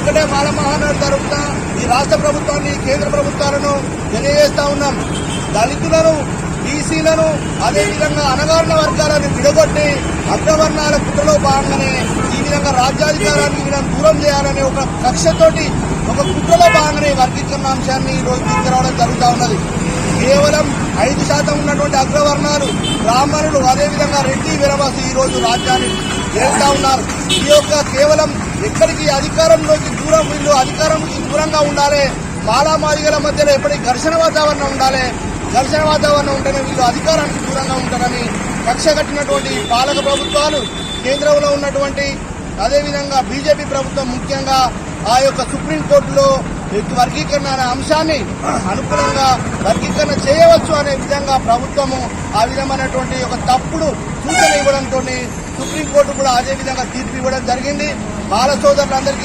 ఒకటే మాల మహానాడు తరపున ఈ రాష్ట్ర ప్రభుత్వాన్ని కేంద్ర ప్రభుత్వాలను తెలియజేస్తా ఉన్నాం. దళితులను, బీసీలను, అదేవిధంగా అణగారిన వర్గాలను విడగొట్టి అగ్రవర్ణాల కుట్రలో భాగంగానే ఈ విధంగా రాజ్యాధికారాన్ని వీళ్ళని దూరం చేయాలనే ఒక కక్షతోటి ఒక కుట్రలో భాగంగానే వర్గీకరణ అంశాన్ని ఈ రోజు తీసుకురావడం జరుగుతూ ఉన్నది. కేవలం 5% ఉన్నటువంటి అగ్రవర్ణాలు, బ్రాహ్మణులు, అదేవిధంగా రెడ్డి, వీరవాసు ఈ రోజు రాజ్యాన్ని చేరుతా ఉన్నారు. ఈ యొక్క కేవలం ఎక్కడికి అధికారంలోకి దూరం, వీళ్ళు అధికారంకి దూరంగా ఉండాలి. మాలామాదిగల మధ్యలో ఎప్పటికీ ఘర్షణ వాతావరణం ఉండాలి. ఘర్షణ వాతావరణం ఉంటేనే వీళ్ళు అధికారానికి దూరంగా ఉంటారని కక్ష కట్టినటువంటి పాలక ప్రభుత్వాలు, కేంద్రంలో ఉన్నటువంటి అదేవిధంగా బీజేపీ ప్రభుత్వం ముఖ్యంగా ఆ యొక్క సుప్రీంకోర్టులో వర్గీకరణ అనే అంశాన్ని అనుకూలంగా వర్గీకరణ చేయవచ్చు అనే విధంగా ప్రభుత్వము ఆ విధమైనటువంటి ఒక తప్పుడు సూచన ఇవ్వడంతో సుప్రీంకోర్టు కూడా అదే విధంగా తీర్పు ఇవ్వడం జరిగింది. మాల సోదరులందరికీ